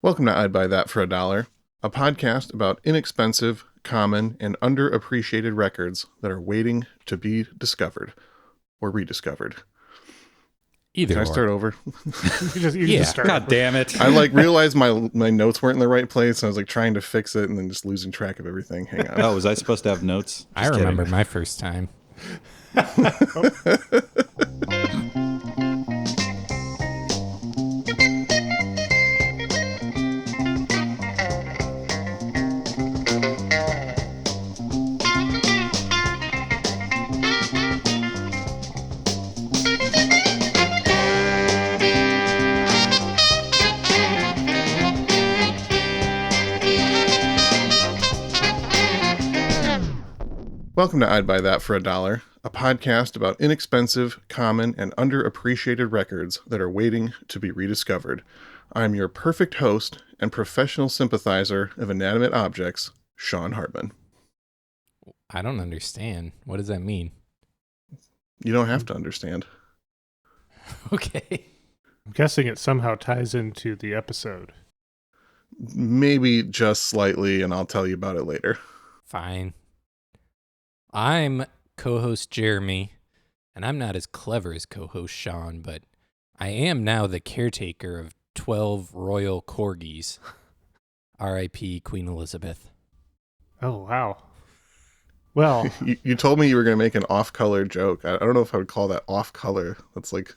Welcome to I'd Buy That for $1, a podcast about inexpensive, common, and underappreciated records that are waiting to be discovered or rediscovered. Either Can I or. start over? You just start. God damn it. I realized my notes weren't in the right place, and I was trying to fix it and then just losing track of everything. Hang on. Oh, was I supposed to have notes? I remember my first time. Welcome to I'd Buy That for $1, a podcast about inexpensive, common, and underappreciated records that are waiting to be rediscovered. I'm your perfect host and professional sympathizer of inanimate objects, Sean Hartman. I don't understand. What does that mean? You don't have to understand. Okay. I'm guessing it somehow ties into the episode. Maybe just slightly, and I'll tell you about it later. Fine. I'm co-host Jeremy, and I'm not as clever as co-host Sean, but I am now the caretaker of 12 royal Korgis. R.I.P. Queen Elizabeth. Oh, wow. Well, You told me you were going to make an off-color joke. I don't know if I would call that off-color. That's like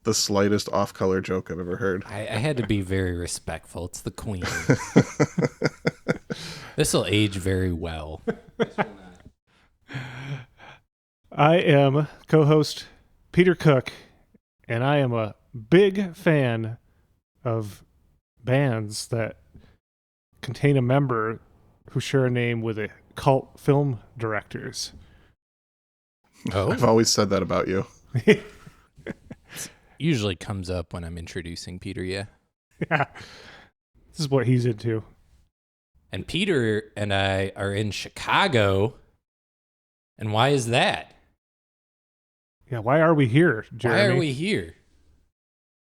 the slightest off-color joke I've ever heard. I had to be very respectful. It's the queen. This will age very well. I am co-host Peter Cook, and I am a big fan of bands that contain a member who share a name with a cult film directors. Oh, I've always said that about you. usually comes up when I'm introducing Peter, yeah. Yeah, this is what he's into. And Peter and I are in Chicago. And why is that? Yeah, why are we here, Jeremy? Why are we here?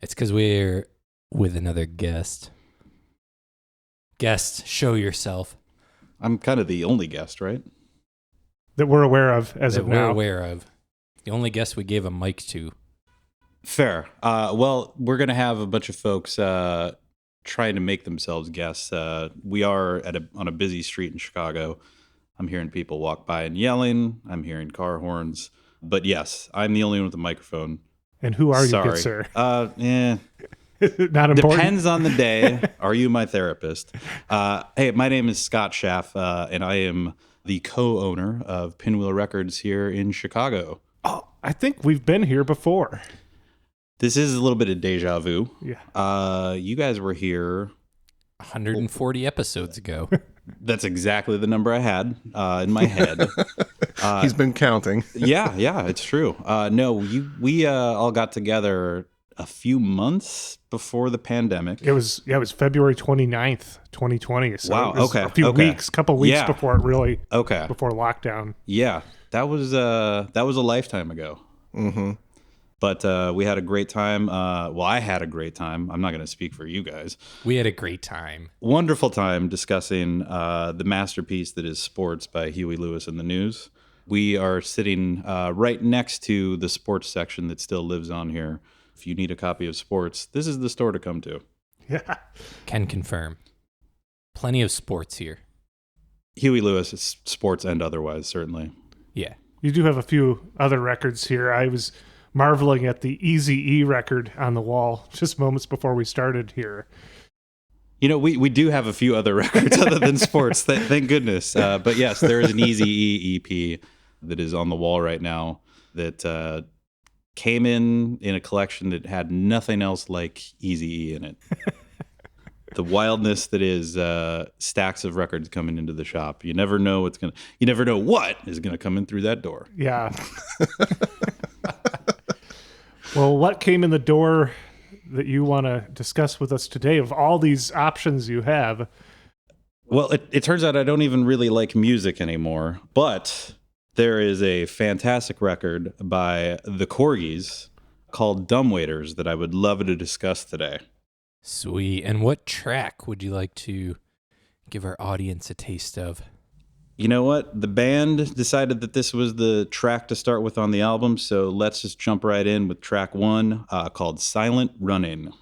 It's because we're with another guest. Guest, show yourself. I'm kind of the only guest, right? That we're aware of as That of we're now. aware of. The only guest we gave a mic to. Fair. Well, we're going to have a bunch of folks trying to make themselves guests. We are on a busy street in Chicago. I'm hearing people walk by and yelling. I'm hearing car horns. But yes, I'm the only one with a microphone. And who are Sorry. you, good sir? Not important. Depends on the day. Are you my therapist? Hey, my name is Scott Shaaf, and I am the co-owner of Pinwheel Records here in Chicago. Oh, I think we've been here before. This is a little bit of deja vu. Yeah. You guys were here 140 episodes ago. That's exactly the number I had in my head. He's been counting. Yeah, it's true. No, we all got together a few months before the pandemic. It was February 29th, 2020. So Wow, it was okay, a few okay. weeks, couple weeks Yeah. before it really, Okay. before lockdown. Yeah, that was a lifetime ago. Mm-hmm. But we had a great time. Well, I had a great time. I'm not going to speak for you guys. We had a great time. Wonderful time discussing the masterpiece that is Sports by Huey Lewis and the News. We are sitting right next to the sports section that still lives on here. If you need a copy of Sports, this is the store to come to. Yeah. Can confirm. Plenty of sports here. Huey Lewis is sports and otherwise, certainly. Yeah. You do have a few other records here. I was marveling at the Eazy-E record on the wall just moments before we started here. You know, we do have a few other records other than Sports, thank goodness. But yes, there is an Eazy-E EP that is on the wall right now that came in a collection that had nothing else like Eazy-E in it. The wildness that is stacks of records coming into the shop. You never know what is gonna come in through that door. Yeah. Well, what came in the door that you want to discuss with us today of all these options you have? Well, it turns out I don't even really like music anymore, but there is a fantastic record by the Korgis called Dumbwaiters that I would love to discuss today. Sweet. And what track would you like to give our audience a taste of? You know what? The band decided that this was the track to start with on the album, so let's just jump right in with track 1, called Silent Running.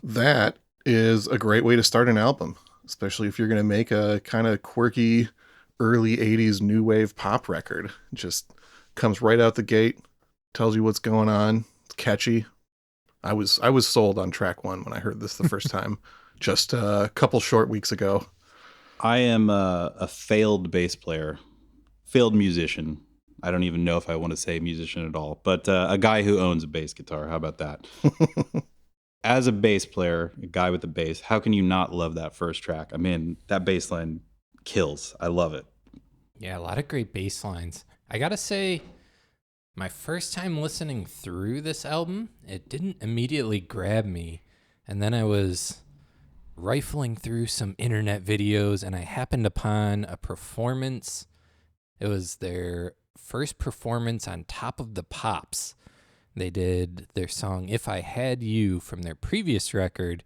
That is a great way to start an album, especially if you're going to make a kind of quirky early 80s new wave pop record. It just comes right out the gate, tells you what's going on, it's catchy. I was sold on track 1 when I heard this the first time, just a couple short weeks ago. I am a failed bass player, failed musician. I don't even know if I want to say musician at all, but a guy who owns a bass guitar. How about that? As a bass player, a guy with a bass, how can you not love that first track? I mean, that bass line kills. I love it. Yeah, a lot of great bass lines. I gotta say, my first time listening through this album, it didn't immediately grab me. And then I was rifling through some internet videos and I happened upon a performance. It was their first performance on Top of the Pops. They did their song If I Had You from their previous record,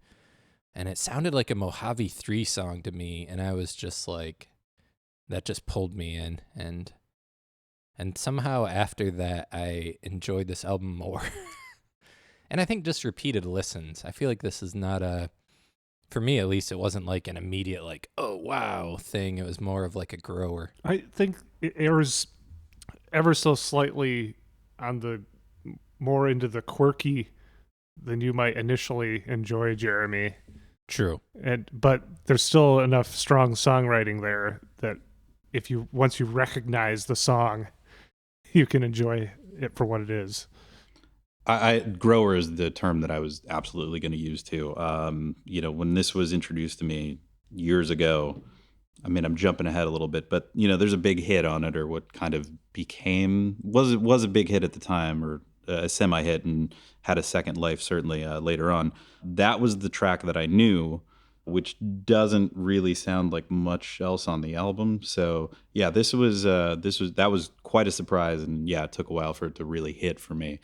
and it sounded like a Mojave 3 song to me, and I was just like, that just pulled me in, and somehow after that, I enjoyed this album more. And I think just repeated listens. I feel like this is not for me at least, it wasn't like an immediate like, oh wow thing. It was more of like a grower. I think it airs ever so slightly on the more into the quirky than you might initially enjoy, Jeremy. True. But there's still enough strong songwriting there that once you recognize the song, you can enjoy it for what it is. Grower is the term that I was absolutely going to use too. When this was introduced to me years ago, I mean, I'm jumping ahead a little bit, but there's a big hit on it, or what kind of was a big hit at the time, or a semi-hit, and had a second life certainly later on. That was the track that I knew, which doesn't really sound like much else on the album. So yeah, that was quite a surprise, and yeah, it took a while for it to really hit for me.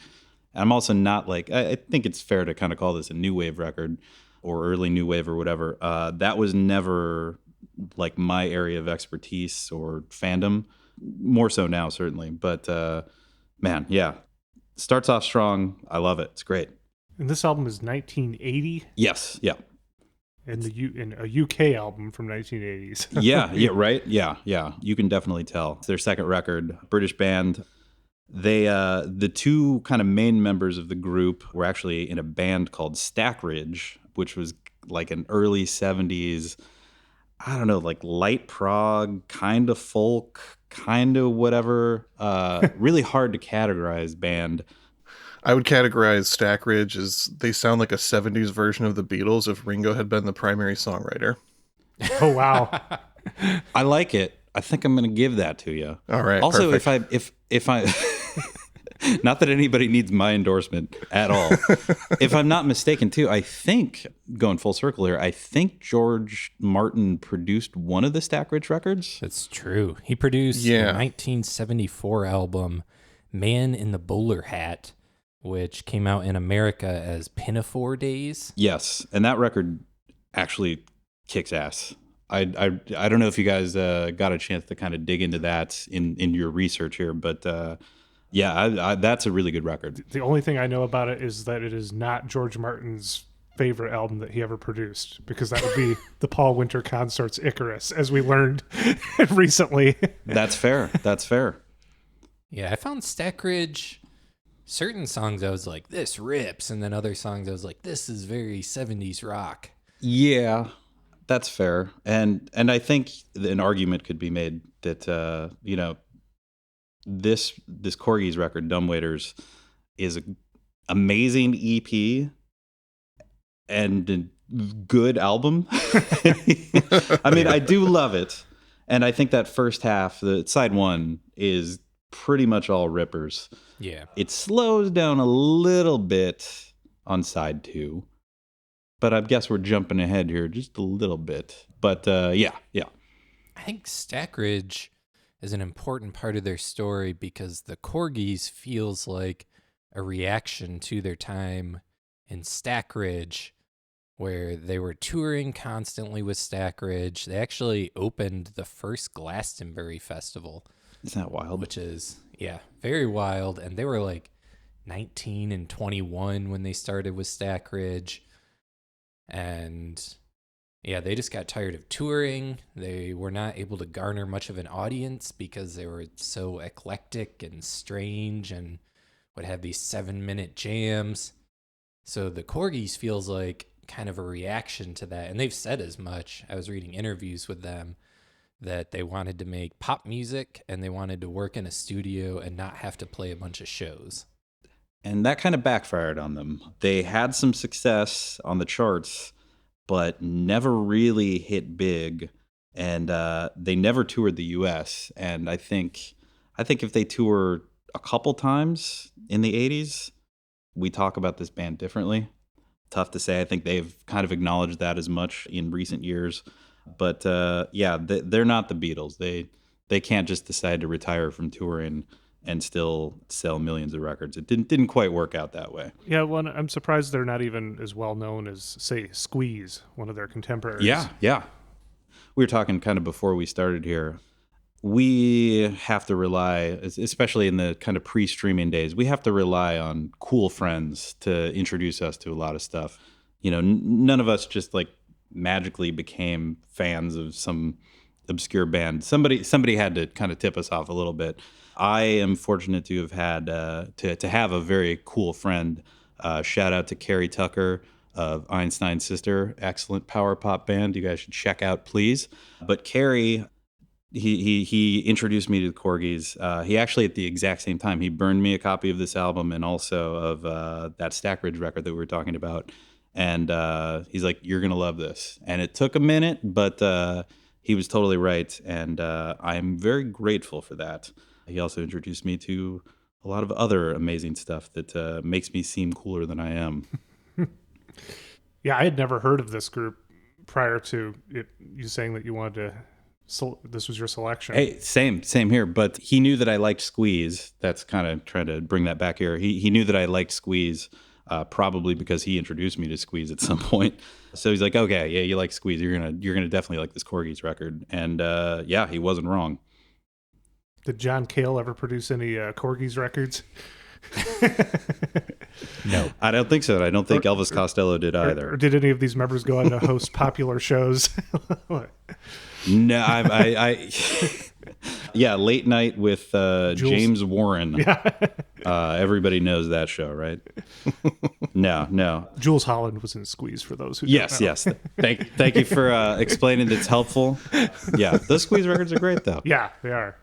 I'm also not like, I think it's fair to kind of call this a new wave record or early new wave or whatever. That was never like my area of expertise or fandom. More so now, certainly. But man, yeah. Starts off strong. I love it. It's great. And this album is 1980? Yes, yeah. And a UK album from 1980s. yeah, right? Yeah. You can definitely tell. It's their second record, British band. They, the two kind of main members of the group were actually in a band called Stackridge, which was like an early 70s, I don't know, like light prog, kind of folk, kind of whatever. Really hard to categorize band. I would categorize Stack Ridge as they sound like a 70s version of the Beatles if Ringo had been the primary songwriter. Oh, wow. I like it. I think I'm going to give that to you. All right, Also, perfect. if I not that anybody needs my endorsement at all. If I'm not mistaken, too, I think, going full circle here, I think George Martin produced one of the Stack Ridge records. That's true. He produced the 1974 album Man in the Bowler Hat, which came out in America as Pinafore Days. Yes, and that record actually kicks ass. I don't know if you guys got a chance to kind of dig into that in your research here, but yeah, that's a really good record. The only thing I know about it is that it is not George Martin's favorite album that he ever produced, because that would be the Paul Winter Consort's Icarus, as we learned recently. That's fair. That's fair. Yeah, I found Stack Ridge, certain songs I was like, this rips, and then other songs I was like, this is very 70s rock. Yeah, that's fair. And I think an argument could be made that, this Korgis record, Dumbwaiters, is an amazing EP and a good album. I mean, I do love it. And I think that first half, the side one, is pretty much all rippers. Yeah. It slows down a little bit on side two, but I guess we're jumping ahead here just a little bit. But yeah. I think Stack Ridge is an important part of their story because the Korgis feels like a reaction to their time in Stack Ridge, where they were touring constantly with Stack Ridge. They actually opened the first Glastonbury Festival. Isn't that wild? Which is, yeah, very wild. And they were like 19 and 21 when they started with Stack Ridge. And yeah, they just got tired of touring. They were not able to garner much of an audience because they were so eclectic and strange and would have these 7-minute jams. So the Korgis feels like kind of a reaction to that. And they've said as much. I was reading interviews with them that they wanted to make pop music and they wanted to work in a studio and not have to play a bunch of shows. And that kind of backfired on them. They had some success on the charts, but never really hit big. And they never toured the U.S. And I think if they tour a couple times in the 80s, we talk about this band differently. Tough to say. I think they've kind of acknowledged that as much in recent years. But yeah, they're not the Beatles. They can't just decide to retire from touring and still sell millions of records. It didn't quite work out that way. Yeah, well, I'm surprised they're not even as well known as, say, Squeeze, one of their contemporaries. Yeah. We were talking kind of before we started here. We have to rely, especially in the kind of pre-streaming days, we have to rely on cool friends to introduce us to a lot of stuff. You know, none of us just like magically became fans of some obscure band. Somebody had to kind of tip us off a little bit. I am fortunate to have had to have a very cool friend. Shout out to Carrie Tucker of Einstein's Sister, excellent power pop band. You guys should check out, please. But Carrie, he introduced me to the Korgis. He actually, at the exact same time, he burned me a copy of this album and also of that Stack Ridge record that we were talking about. And he's like, "You're gonna love this." And it took a minute, but he was totally right, and I'm very grateful for that. He also introduced me to a lot of other amazing stuff that makes me seem cooler than I am. Yeah, I had never heard of this group prior to you saying that you wanted to. This was your selection. Hey, same here. But he knew that I liked Squeeze. That's kind of trying to bring that back here. He knew that I liked Squeeze, probably because he introduced me to Squeeze at some point. So he's like, "Okay, yeah, you like Squeeze. You're gonna definitely like this Korgis record." And yeah, he wasn't wrong. Did John Cale ever produce any Korgis records? No, I don't think so. I don't think Elvis Costello did either. Or did any of these members go on to host popular shows? No, I yeah, Late Night with James Warren. Yeah. Everybody knows that show, right? No. Jules Holland was in Squeeze, for those who don't know. Yes. Thank you for explaining. It's helpful. Yeah, those Squeeze records are great, though. Yeah, they are.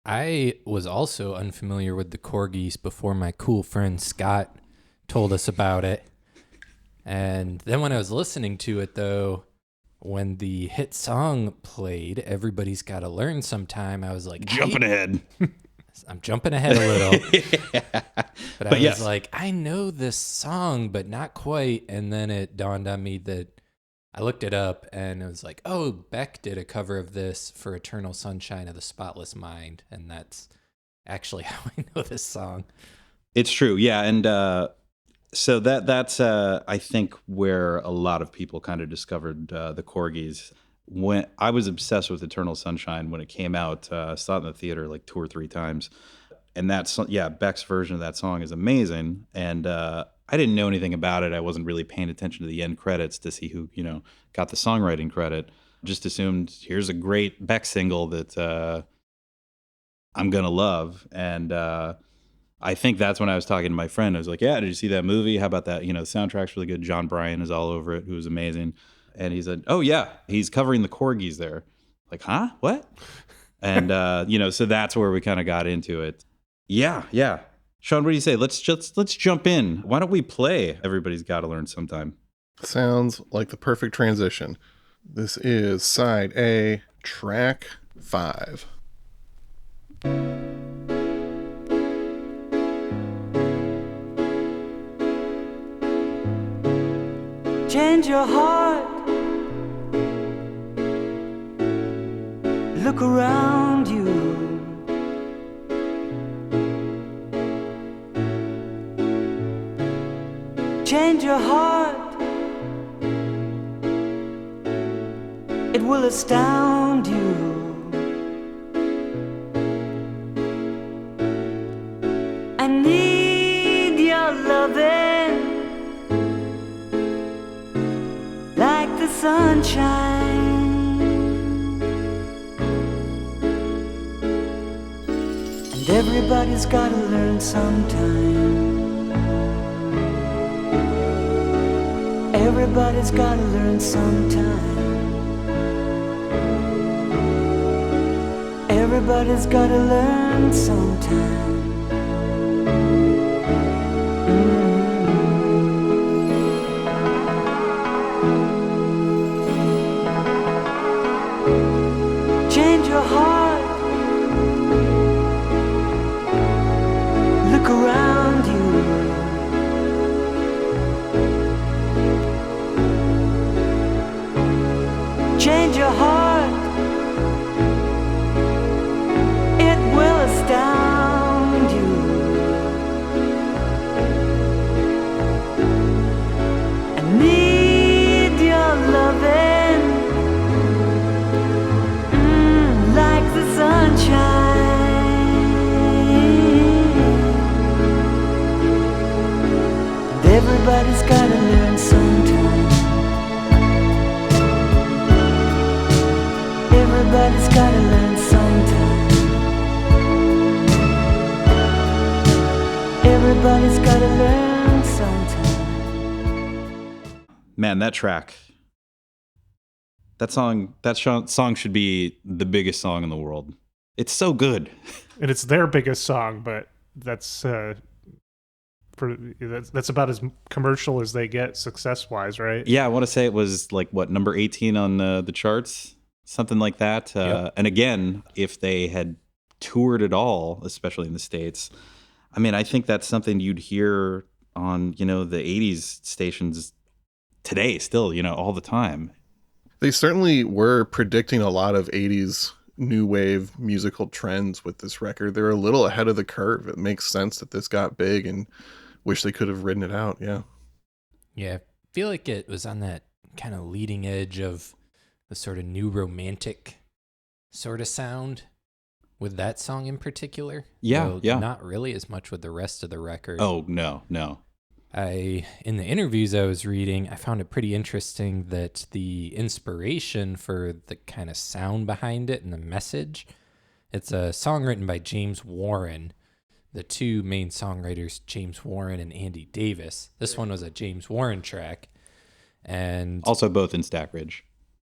I was also unfamiliar with the Korgis before my cool friend Scott told us about it. And then when I was listening to it, though, when the hit song played, Everybody's Gotta Learn Sometime, I was like, Jumping ahead. I'm jumping ahead a little. Yeah. But I yes. was like, I know this song, but not quite. And then it dawned on me that I looked it up and it was like, oh, Beck did a cover of this for Eternal Sunshine of the Spotless Mind. And that's actually how I know this song. It's true. Yeah. And so that's I think where a lot of people kind of discovered the Korgis. When I was obsessed with Eternal Sunshine when it came out, saw it in the theater like 2 or 3 times. And Beck's version of that song is amazing. And I didn't know anything about it. I wasn't really paying attention to the end credits to see who, got the songwriting credit. Just assumed here's a great Beck single that I'm going to love. And I think that's when I was talking to my friend. I was like, yeah, did you see that movie? How about that? The soundtrack's really good. John Bryan is all over it, who was amazing. And he said, oh, yeah, he's covering the Korgis there. Like, huh? What? And, so that's where we kind of got into it. Yeah. Sean, what do you say? Let's jump in. Why don't we play Everybody's Gotta Learn Sometime? Sounds like the perfect transition. This is side A, track 5. Change your heart. Look around you. Change your heart. It will astound you. I need your loving like the sunshine. And everybody's gotta learn sometime. Everybody's gotta learn sometime. Everybody's gotta learn sometime. Change your heart. Look around you. Change your heart. It will astound you. I need your loving like the sunshine. And everybody's gotta learn sometime. Everybody's gotta learn sometime. Everybody's gotta learn sometime. Man, that track. That song should be the biggest song in the world. It's so good. And it's their biggest song, but that's about as commercial as they get success-wise, right? Yeah, I want to say it was like, number 18 on the charts? Something like that. Yep. And again, if they had toured at all, especially in the States, I mean, I think that's something you'd hear on, the 80s stations today still, all the time. They certainly were predicting a lot of 80s new wave musical trends with this record. They're a little ahead of the curve. It makes sense that this got big, and wish they could have ridden it out. Yeah. Yeah, I feel like it was on that kind of leading edge of the sort of new romantic sort of sound with that song in particular. Yeah, Though yeah. Not really as much with the rest of the record. Oh, no. In the interviews I was reading, I found it pretty interesting that the inspiration for the kind of sound behind it and the message, it's a song written by James Warren, the two main songwriters, James Warren and Andy Davis. This one was a James Warren track. And Also both in Stack Ridge.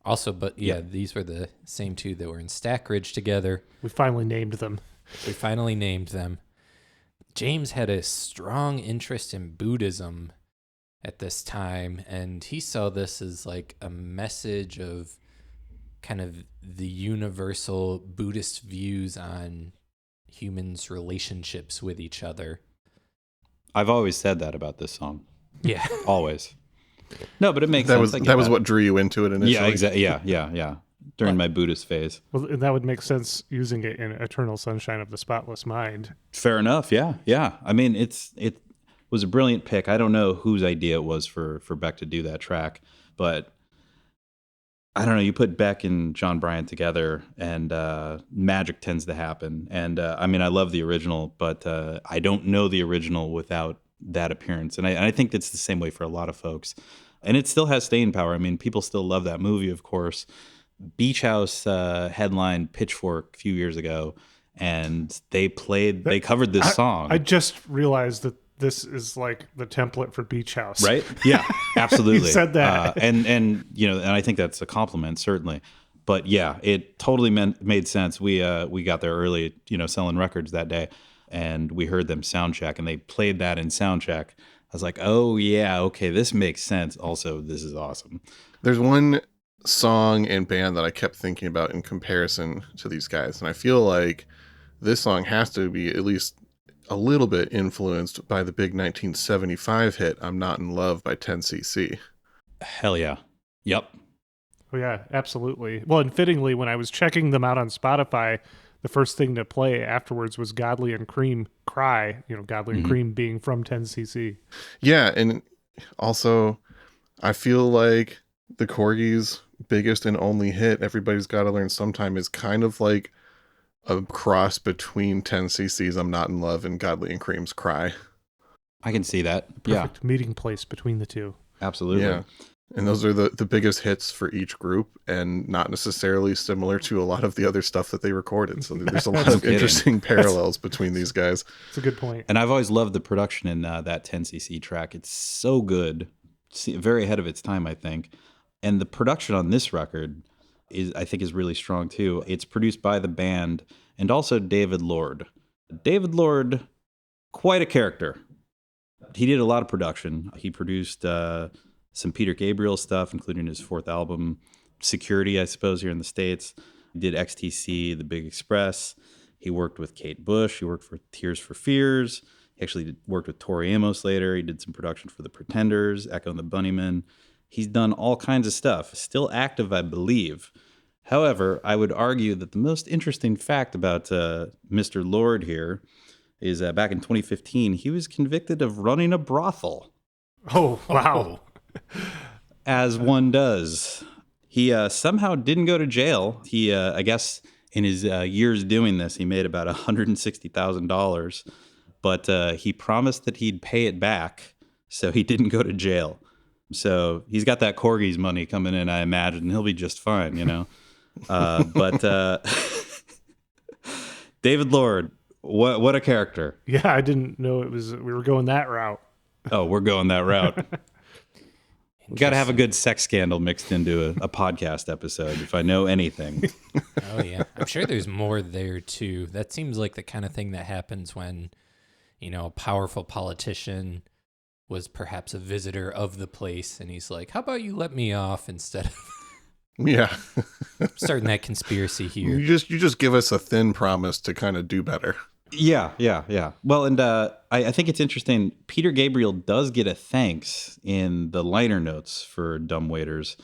these were the same two that were in Stack Ridge together. We finally named them. We finally named them. James had a strong interest in Buddhism at this time, and he saw this as like a message of kind of the universal Buddhist views on humans' relationships with each other. I've always said that about this song. Yeah. Always. No, but it makes That sense. was what drew you into it initially. Yeah, exactly. Yeah. During my Buddhist phase. Well, and that would make sense using it in Eternal Sunshine of the Spotless Mind. Fair enough. Yeah. I mean, it was a brilliant pick. I don't know whose idea it was for Beck to do that track, but I don't know. You put Beck and John Bryan together, and magic tends to happen. And I mean, I love the original, but I don't know the original without that appearance. And I think it's the same way for a lot of folks. And it still has staying power. I mean, people still love that movie, of course. Beach House headlined Pitchfork a few years ago, and they covered this song. I just realized that this is like the template for Beach House. Right? Yeah, absolutely. You said that. And you know, and I think that's a compliment, certainly. But yeah, it totally made sense. We got there early, you know, selling records that day, and we heard them soundcheck, and they played that in soundcheck. I was like, oh yeah, okay, this makes sense. Also, this is awesome. There's one song and band that I kept thinking about in comparison to these guys, and I feel like this song has to be at least a little bit influenced by the big 1975 hit "I'm Not in Love" by 10cc. Hell yeah. Yep. Oh yeah, absolutely. Well, and fittingly, when I was checking them out on Spotify, the first thing to play afterwards was Godly and Cream Cry, you know, Godly and Cream being from 10cc. Yeah, and also I feel like the Korgis' biggest and only hit, Everybody's Gotta Learn Sometime, is kind of like a cross between 10cc's "I'm Not in Love" and Godly and Cream's "Cry." I can see that. Perfect meeting place between the two. Yeah, absolutely. Yeah. And those are the biggest hits for each group, and not necessarily similar to a lot of the other stuff that they recorded. So there's a lot of interesting parallels between these guys. It's a good point. And I've always loved the production in that 10cc track. It's so good. Very ahead of its time, I think. And the production on this record I think is really strong too. It's produced by the band and also David Lord. David Lord, quite a character. He did a lot of production. He produced some Peter Gabriel stuff, including his fourth album, Security, I suppose, here in the States. He did XTC, The Big Express. He worked with Kate Bush. He worked for Tears for Fears. He actually worked with Tori Amos later. He did some production for The Pretenders, Echo and the Bunnymen. He's done all kinds of stuff. Still active, I believe. However, I would argue that the most interesting fact about Mr. Lord here is back in 2015, he was convicted of running a brothel. Oh, wow. As one does. He somehow didn't go to jail. He, I guess, in his years doing this, he made about $160,000. But he promised that he'd pay it back, so he didn't go to jail. So he's got that Korgis money coming in, I imagine. And he'll be just fine, you know. But David Lord, what a character. Yeah, I didn't know we were going that route. Oh, we're going that route. We got to have a good sex scandal mixed into a podcast episode, if I know anything. Oh, yeah. I'm sure there's more there, too. That seems like the kind of thing that happens when, you know, a powerful politician was perhaps a visitor of the place, and he's like, how about you let me off instead of Yeah. starting that conspiracy here. You just give us a thin promise to kind of do better. Yeah. Well, and I think it's interesting. Peter Gabriel does get a thanks in the liner notes for Dumb Waiters.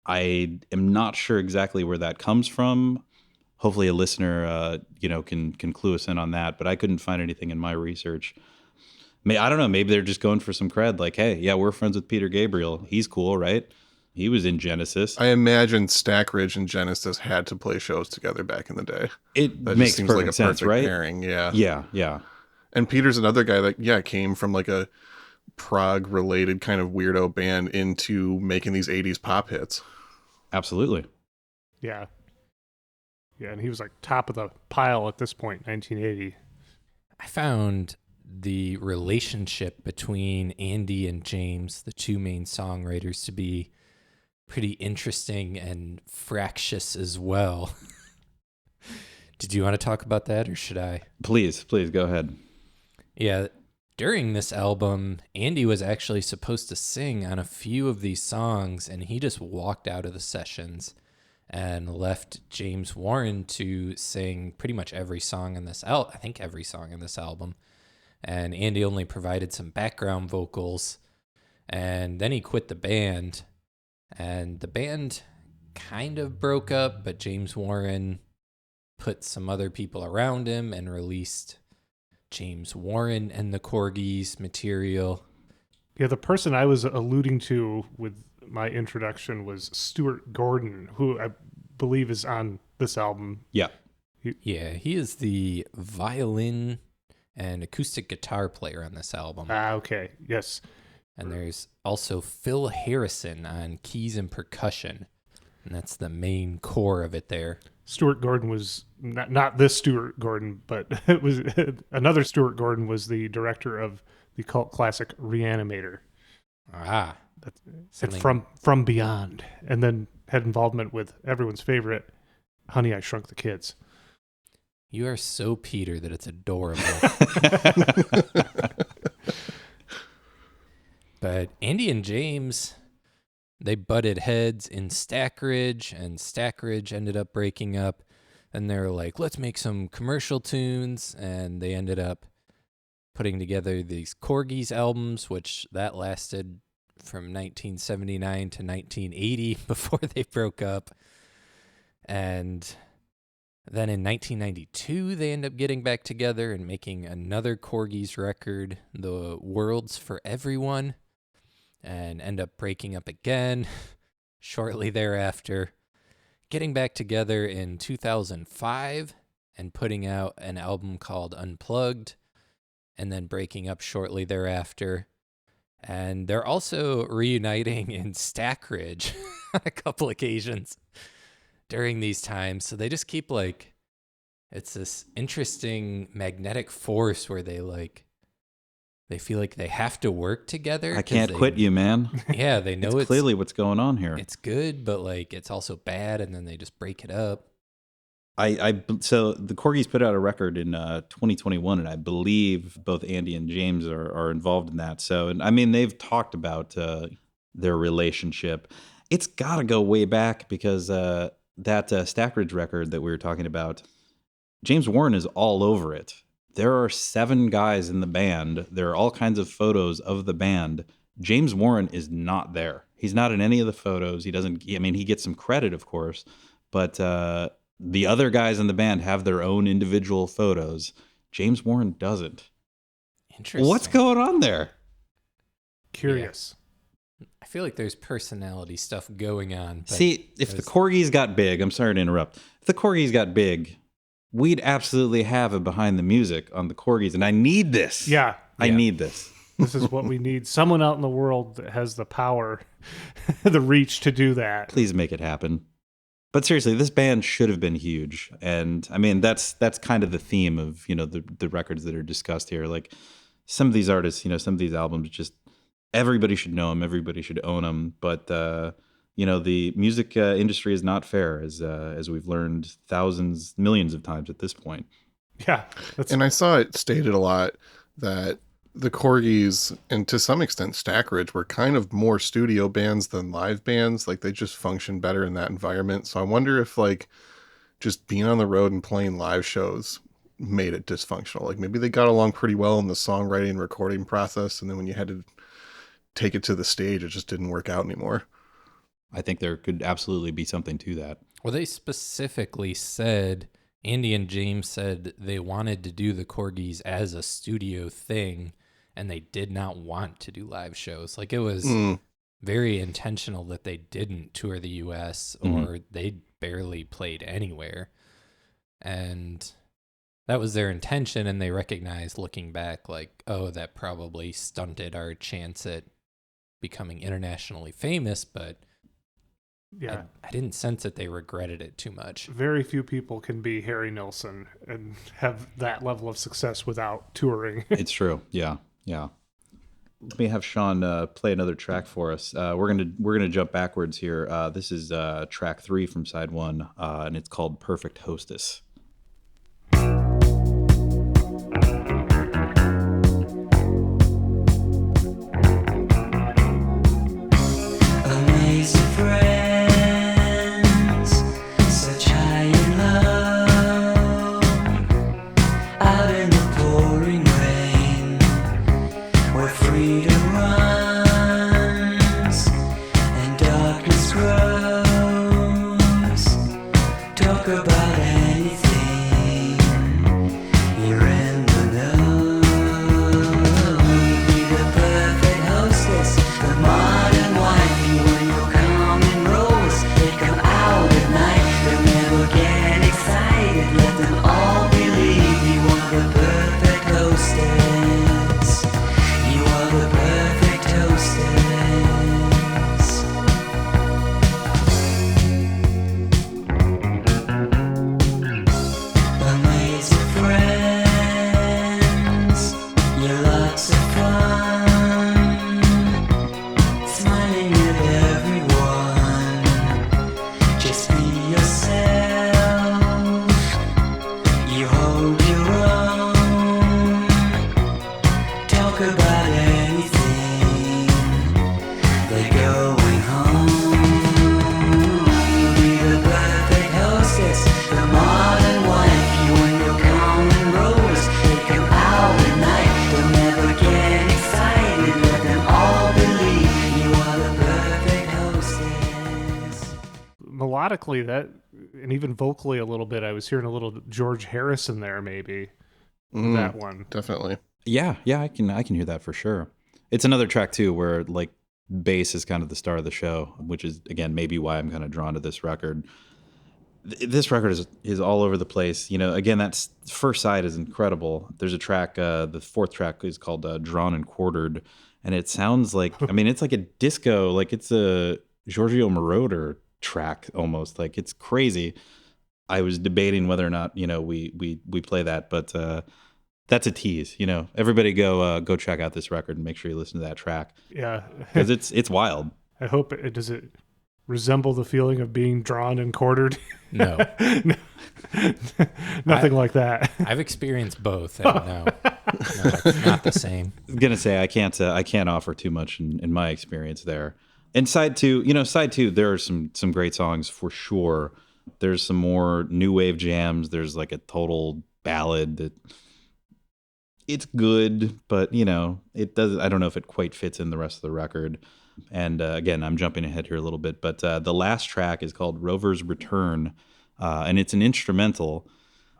I am not sure exactly where that comes from. Hopefully a listener, can clue us in on that, but I couldn't find anything in my research. I don't know. Maybe they're just going for some cred. Like, hey, yeah, we're friends with Peter Gabriel. He's cool, right? He was in Genesis. I imagine Stackridge and Genesis had to play shows together back in the day. That makes seems perfect like a sense, perfect right? Pairing, yeah. Yeah. And Peter's another guy that, came from like a prog-related kind of weirdo band into making these 80s pop hits. Absolutely. Yeah. Yeah, and he was like top of the pile at this point, 1980. I found the relationship between Andy and James, the two main songwriters, to be pretty interesting and fractious as well. Did you want to talk about that or should I? Please go ahead. Yeah, during this album, Andy was actually supposed to sing on a few of these songs, and he just walked out of the sessions and left James Warren to sing pretty much every song in this I think every song in this album. And Andy only provided some background vocals, and then he quit the band, and the band kind of broke up, but James Warren put some other people around him and released James Warren and the Korgis material. Yeah, the person I was alluding to with my introduction was Stuart Gordon, who I believe is on this album. Yeah. Yeah, he is the violin and acoustic guitar player on this album. Ah, okay. Yes. And there's also Phil Harrison on keys and percussion. And that's the main core of it there. Stuart Gordon was not this Stuart Gordon, but it was another Stuart Gordon was the director of the cult classic Reanimator. Ah. It's from Beyond, and then had involvement with everyone's favorite Honey, I Shrunk the Kids. You are so Peter that it's adorable. But Andy and James, they butted heads in Stack Ridge, and Stack Ridge ended up breaking up. And they're like, let's make some commercial tunes. And they ended up putting together these Korgis albums, which that lasted from 1979 to 1980 before they broke up. And then in 1992, they end up getting back together and making another Korgis record, The World's for Everyone, and end up breaking up again shortly thereafter, getting back together in 2005 and putting out an album called Unplugged, and then breaking up shortly thereafter. And they're also reuniting in Stack Ridge on a couple occasions during these times. So they just keep it's this interesting magnetic force where they feel like they have to work together. I can't quit you, man. Yeah, they know it's clearly what's going on here. It's good, but it's also bad, and then they just break it up. So the Korgis put out a record in 2021, and I believe both Andy and James are involved in that. So, and I mean, they've talked about their relationship. It's got to go way back because that Stack Ridge record that we were talking about, James Warren is all over it. There are 7 guys in the band. There are all kinds of photos of the band. James Warren is not there. He's not in any of the photos. He doesn't. I mean, he gets some credit, of course, but the other guys in the band have their own individual photos. James Warren doesn't. Interesting. What's going on there? Curious. Yeah. I feel like there's personality stuff going on. See, if the Korgis got big, I'm sorry to interrupt. If the Korgis got big, we'd absolutely have a behind the music on the Korgis, and I need this. Yeah. I need this. This is what we need. Someone out in the world that has the power, the reach to do that. Please make it happen. But seriously, this band should have been huge. And I mean, that's kind of the theme of, the records that are discussed here. Like some of these artists, some of these albums, just everybody should know them. Everybody should own them. But, the music industry is not fair, as we've learned millions of times at this point. Yeah. And I saw it stated a lot that the Korgis, and to some extent Stack Ridge, were kind of more studio bands than live bands. Like they just function better in that environment. So I wonder if just being on the road and playing live shows made it dysfunctional. Like maybe they got along pretty well in the songwriting and recording process, and then when you had to take it to the stage, it just didn't work out anymore. I think there could absolutely be something to that. Well, they specifically said, Andy and James said they wanted to do the Korgis as a studio thing, and they did not want to do live shows. Like it was very intentional that they didn't tour the US or they barely played anywhere. And that was their intention, and they recognized looking back that probably stunted our chance at becoming internationally famous, but yeah, I didn't sense that they regretted it too much. Very few people can be Harry Nilsson and have that level of success without touring. It's true. Yeah. Let me have Sean play another track for us. We're gonna jump backwards here. This is track 3 from side 1, and it's called "Perfect Hostess." about anything. You're in the know. Be the perfect hostess, the modern wife. When you're coming rose, they come out at night. They'll never get excited. Let them all believe you are the perfect hostess. You are the perfect hostess. Amazing friends, you're lots of fun, smiling at everyone. Just be yourself. You hold your own. Talk about anything. They're going home. Be the perfect hostess, the modern wife. You and your common rose. They come out at night. They'll never get excited. Let them all believe you are the perfect hostess. Melodically, that, and even vocally a little bit, I was hearing a little George Harrison there, maybe. That one. Definitely. Yeah, I can hear that for sure. It's another track too where like bass is kind of the star of the show, which is again maybe why I'm kind of drawn to this record. This record is all over the place. You know, again, that's first side is incredible. There's a track, the fourth track is called Drawn and Quartered, and it sounds like, I mean, it's like a disco, like it's a Giorgio Moroder track almost. Like it's crazy. I was debating whether or not, you know, we play that, but that's a tease. You know, everybody go check out this record and make sure you listen to that track Yeah. because it's wild. I hope does it resemble the feeling of being drawn and quartered? No. Nothing like that. I've experienced both. And no, it's not the same. I'm gonna say I can't offer too much in my experience there. And side two, there are some great songs for sure. There's some more new wave jams. There's like a total ballad that it's good, but you know, it does. I don't know if it quite fits in the rest of the record. And again, I'm jumping ahead here a little bit, but the last track is called Rover's Return, and it's an instrumental.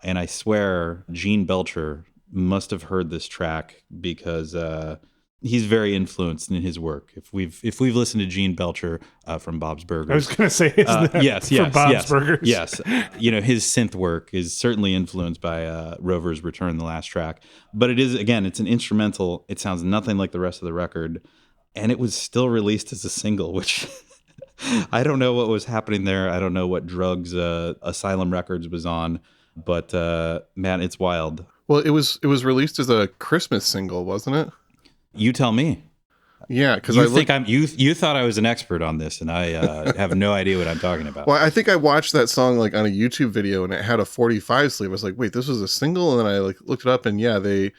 And I swear Gene Belcher must have heard this track because he's very influenced in his work. If we've listened to Gene Belcher from Bob's Burgers, I was going to say, isn't that yes, from Bob's Burgers? Yes, you know, his synth work is certainly influenced by Rover's Return, the last track. But it is, again, it's an instrumental. It sounds nothing like the rest of the record, and it was still released as a single, which I don't know what was happening there. I don't know what drugs Asylum Records was on, but man, it's wild. Well, it was released as a Christmas single, wasn't it? You tell me. Yeah, because you thought I was an expert on this, and I have no idea what I'm talking about. Well, I think I watched that song like on a YouTube video, and it had a 45 sleeve. I was like, wait, this was a single, and then I like looked it up, and yeah, they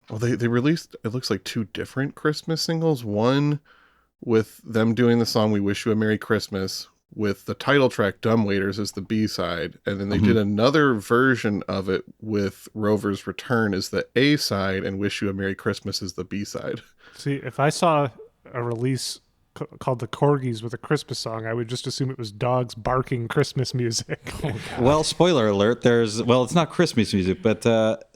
released, it looks like two different Christmas singles. One with them doing the song "We Wish You a Merry Christmas" with the title track "Dumb Waiters" as the B side, and then they did another version of it with Rover's Return as the A side, and "Wish You a Merry Christmas" as the B side. See, if I saw a release called the Korgis with a Christmas song, I would just assume it was dogs barking Christmas music. Well, spoiler alert, it's not Christmas music, but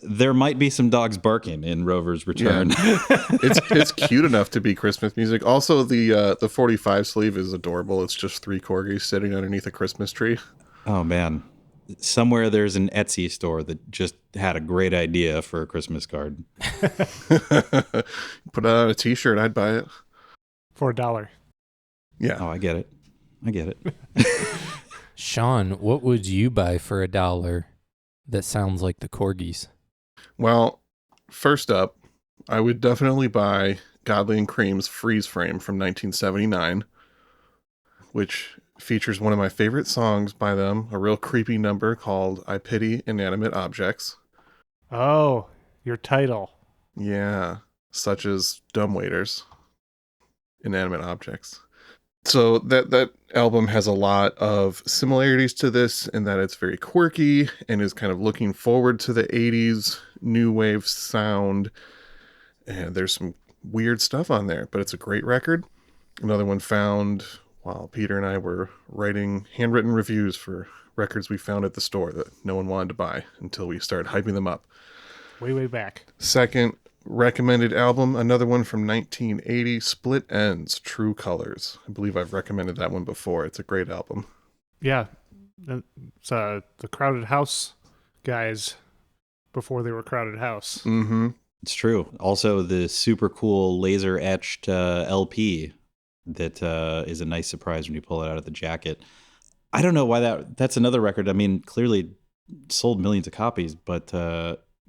there might be some dogs barking in Rover's Return. Yeah. It's cute enough to be Christmas music. Also, the 45 sleeve is adorable. It's just 3 corgis sitting underneath a Christmas tree. Oh, man. Somewhere there's an Etsy store that just had a great idea for a Christmas card. Put it on a t-shirt, I'd buy it. For $1. Yeah. Oh, I get it. Sean, what would you buy for $1 that sounds like the Korgis? Well, first up, I would definitely buy Godley and Cream's Freeze Frame from 1979, which features one of my favorite songs by them, a real creepy number called "I Pity Inanimate Objects." Oh, your title. Yeah, such as Dumb Waiters. Inanimate Objects. So that album has a lot of similarities to this in that it's very quirky and is kind of looking forward to the 80s new wave sound. And there's some weird stuff on there, but it's a great record. Another one found while Peter and I were writing handwritten reviews for records we found at the store that no one wanted to buy until we started hyping them up. Way back. Second recommended album, another one from 1980, Split Ends, True Colors. I believe I've recommended that one before. It's a great album. Yeah. It's the Crowded House guys before they were Crowded House. Mm-hmm. It's true. Also, the super cool laser etched LP that is a nice surprise when you pull it out of the jacket. I don't know why that's another record. I mean, clearly sold millions of copies, but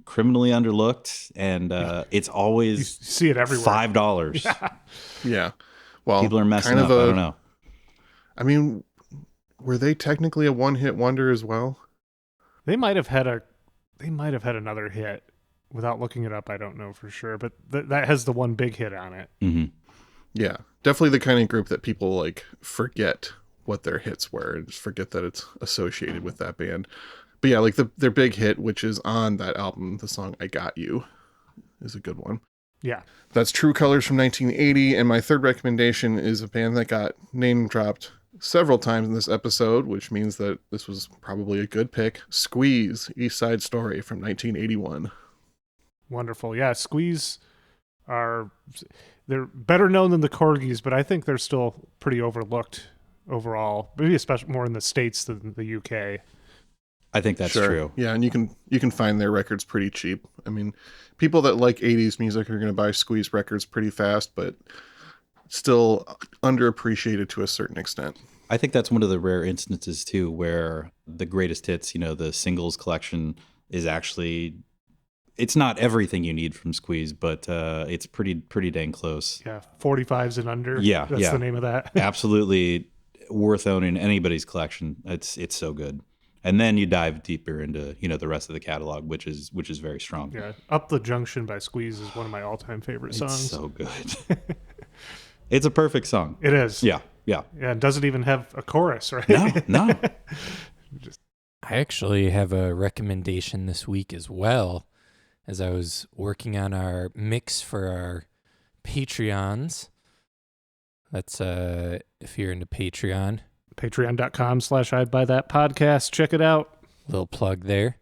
criminally underlooked, and it's You always see it everywhere. $5. Yeah. Yeah. Well, People are messing kind up. of I don't know. I mean, were they technically a one-hit wonder as well? They might have had another hit. Without looking it up, I don't know for sure, but that has the one big hit on it. Mm-hmm. Yeah. Definitely the kind of group that people like forget what their hits were and just forget that it's associated with that band. But yeah, like their big hit, which is on that album, the song I Got You, is a good one. Yeah. That's True Colors from 1980. And my third recommendation is a band that got name dropped several times in this episode, which means that this was probably a good pick. Squeeze, East Side Story from 1981. Wonderful. Yeah, Squeeze they're better known than the Korgis, but I think they're still pretty overlooked overall, maybe especially more in the States than the UK. I think that's Sure. true. Yeah, and you can find their records pretty cheap. I mean, people that like 80s music are going to buy Squeeze records pretty fast, but still underappreciated to a certain extent. I think that's one of the rare instances too where the greatest hits, the singles collection is actually, it's not everything you need from Squeeze, but it's pretty dang close. Yeah, 45s and under. Yeah, That's yeah. the name of that. Absolutely worth owning anybody's collection. It's so good. And then you dive deeper into, the rest of the catalog, which is very strong. Yeah, Up the Junction by Squeeze is one of my all-time favorite songs. It's so good. It's a perfect song. It is. Yeah. Yeah, it doesn't even have a chorus, right? No. I actually have a recommendation this week as well, as I was working on our mix for our Patreons. That's if you're into Patreon. Patreon.com/I'd Buy That Podcast. Check it out. Little plug there.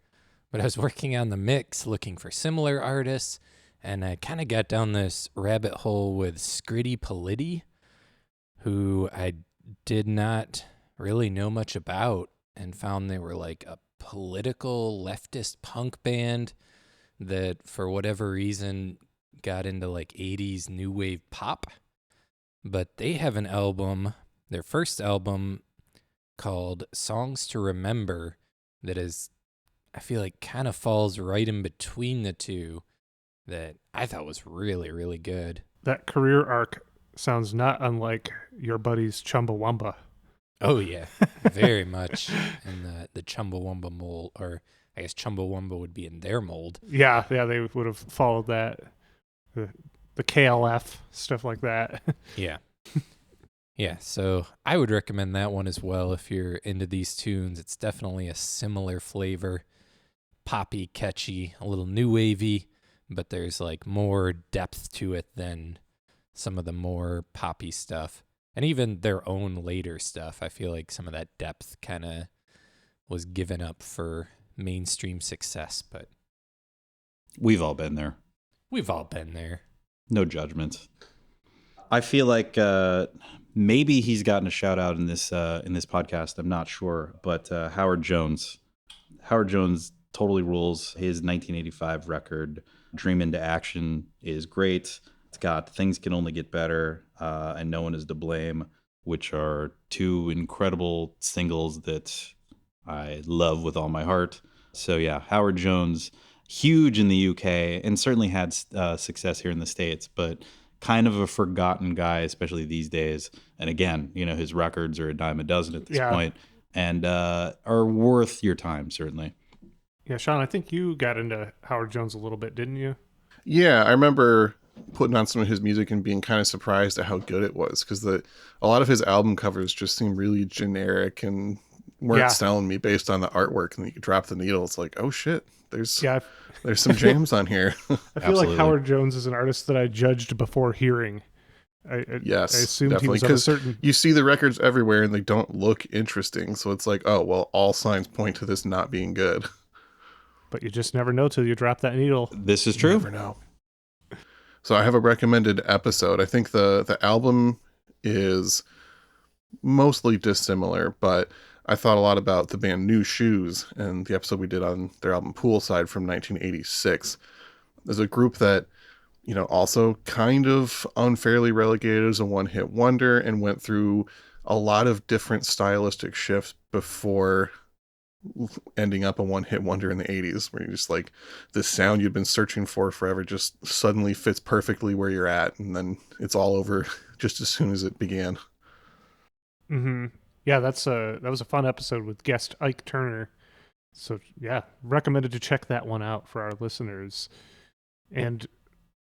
But I was working on the mix, looking for similar artists, and I kind of got down this rabbit hole with Scritty Politti, who I did not really know much about, and found they were like a political leftist punk band that for whatever reason got into like 80s new wave pop. But they have an album, their first album, called Songs to Remember, that is, I feel like, kind of falls right in between the two, that I thought was really, really good. That career arc sounds not unlike your buddy's Chumbawamba. Oh, yeah, very much in the Chumbawamba mold, or I guess Chumbawamba would be in their mold. Yeah, they would have followed that. The KLF, stuff like that. Yeah. Yeah, so I would recommend that one as well if you're into these tunes. It's definitely a similar flavor, poppy, catchy, a little new wavy, but there's like more depth to it than some of the more poppy stuff. And even their own later stuff, I feel like some of that depth kind of was given up for mainstream success, but We've all been there. we've all been there. No judgment. I feel like maybe he's gotten a shout out in this podcast. I'm not sure, but Howard Jones. Howard Jones totally rules. His 1985 record, Dream into Action, is great. It's got Things Can Only Get Better and No One Is to Blame, which are two incredible singles that I love with all my heart. So yeah, Howard Jones, huge in the UK and certainly had success here in the States, but kind of a forgotten guy, especially these days. And again, his records are a dime a dozen at this point, and are worth your time, certainly. Yeah, Sean, I think you got into Howard Jones a little bit, didn't you? Yeah, I remember putting on some of his music and being kind of surprised at how good it was, because a lot of his album covers just seem really generic and weren't selling me based on the artwork. And you drop the needle, it's like, oh shit, there's some jams on here. I feel like Howard Jones is an artist that I judged before hearing. Yes, I assumed he definitely. was of a Because certain. you see the records everywhere and they don't look interesting. So it's like, oh, well, all signs point to this not being good. But you just never know till you drop that needle. This is You true. never know. So I have a recommended episode. I think the album is mostly dissimilar, but I thought a lot about the band New Shoes and the episode we did on their album Poolside from 1986. There's a group that, also kind of unfairly relegated as a one-hit wonder and went through a lot of different stylistic shifts before ending up a one-hit wonder in the 80s, where you're just like, this sound you've been searching for forever just suddenly fits perfectly where you're at, and then it's all over just as soon as it began. Mm-hmm. Yeah, that was a fun episode with guest Ike Turner. So yeah, recommended to check that one out for our listeners. And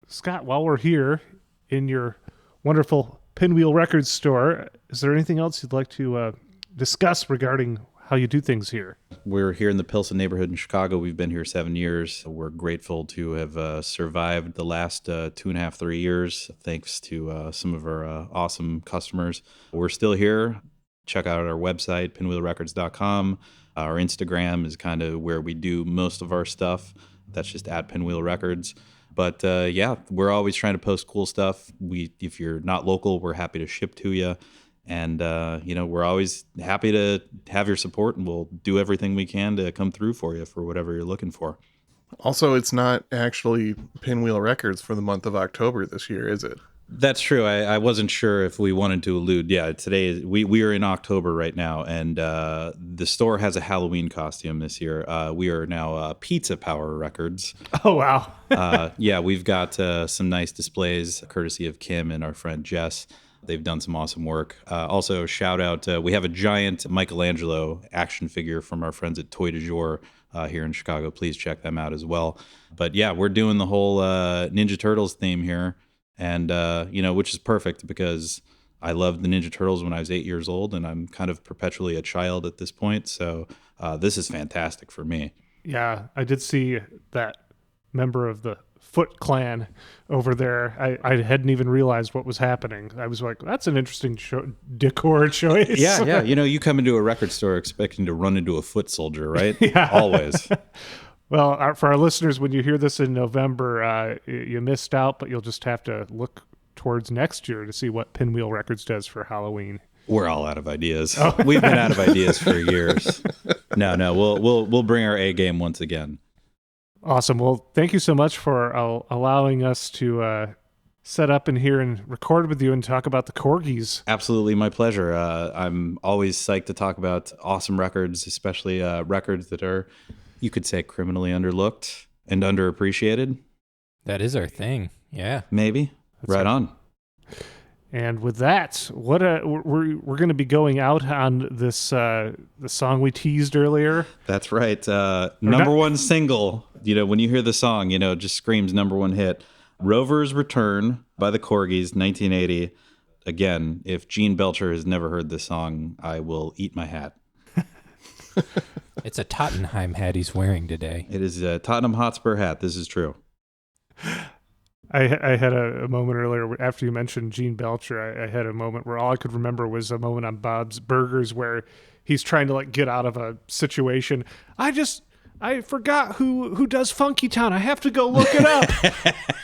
Scott, while we're here in your wonderful Pinwheel Records store, is there anything else you'd like to discuss regarding how you do things here? We're here in the Pilsen neighborhood in Chicago. We've been here 7 years. We're grateful to have survived the last 2.5, 3 years, thanks to some of our awesome customers. We're still here. Check out our website, pinwheelrecords.com. Our Instagram is kind of where we do most of our stuff. That's just at Pinwheel Records. But yeah, we're always trying to post cool stuff. If you're not local, we're happy to ship to you. And, we're always happy to have your support, and we'll do everything we can to come through for you for whatever you're looking for. Also, it's not actually Pinwheel Records for the month of October this year, is it? That's true. I wasn't sure if we wanted to allude. Yeah, today we are in October right now, and the store has a Halloween costume this year. We are now Pizza Power Records. Oh, wow. Yeah, we've got some nice displays courtesy of Kim and our friend Jess. They've done some awesome work. Also, shout out, we have a giant Michelangelo action figure from our friends at Toy du Jour here in Chicago. Please check them out as well. But yeah, we're doing the whole Ninja Turtles theme here. And, which is perfect because I loved the Ninja Turtles when I was 8 years old, and I'm kind of perpetually a child at this point. So this is fantastic for me. Yeah, I did see that member of the Foot Clan over there. I hadn't even realized what was happening. I was like, that's an interesting decor choice. Yeah. You come into a record store expecting to run into a foot soldier, right? Yeah. Always. Well, for our listeners, when you hear this in November, you missed out, but you'll just have to look towards next year to see what Pinwheel Records does for Halloween. We're all out of ideas. Oh. We've been out of ideas for years. No, we'll bring our A game once again. Awesome. Well, thank you so much for allowing us to set up in here and record with you and talk about the Korgis. Absolutely, my pleasure. I'm always psyched to talk about awesome records, especially records that are, you could say, criminally underlooked and underappreciated. That is our thing. Yeah. Maybe. Right on. And with that, we're going to be going out on this the song we teased earlier. That's right. Number one single. When you hear the song, it just screams number one hit. Rover's Return by the Korgis, 1980. Again, if Gene Belcher has never heard this song, I will eat my hat. It's a Tottenham hat he's wearing today. It is a Tottenham Hotspur hat. This is true. I had a moment earlier after you mentioned Gene Belcher. I had a moment where all I could remember was a moment on Bob's Burgers where he's trying to get out of a situation. I forgot who does Funky Town. I have to go look it up.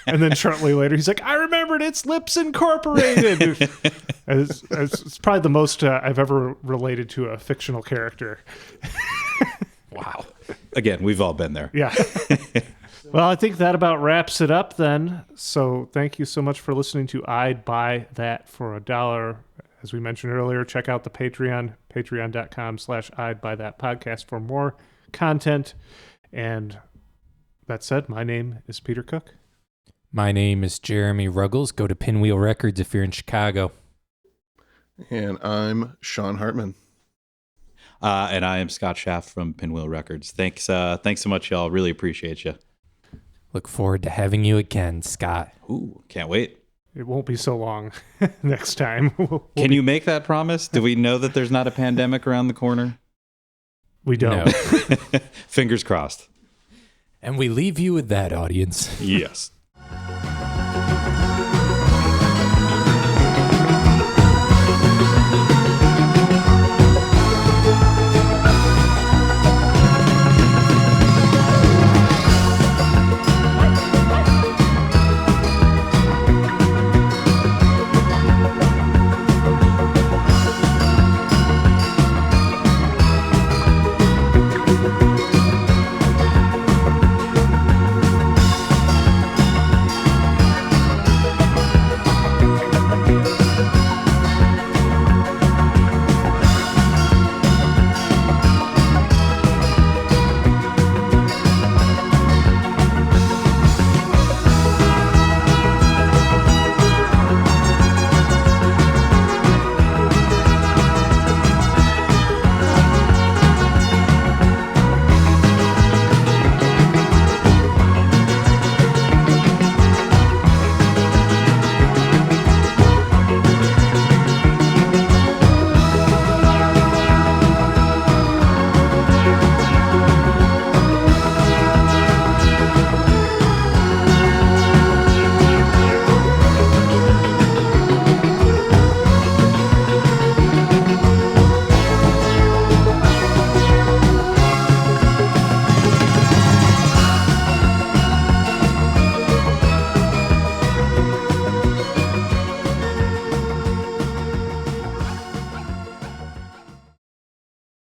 And then shortly later, he's like, I remembered, it's Lips Incorporated. It's probably the most I've ever related to a fictional character. Wow. Again, we've all been there. Yeah. Well, I think that about wraps it up then. So thank you so much for listening to I'd Buy That for $1. As we mentioned earlier, check out the Patreon, patreon.com/I'd Buy That podcast for more content. And that said, my name is Peter Cook. My name is Jeremy Ruggles. Go to Pinwheel Records if you're in Chicago. And I'm Sean Hartman. And I am Scott Shaaf from Pinwheel Records. Thanks so much, y'all. Really appreciate you. Look forward to having you again, Scott. Ooh, can't wait. It won't be so long next time. Can you make that promise? Do we know that there's not a pandemic around the corner? We don't. No. Fingers crossed. And we leave you with that, audience. Yes.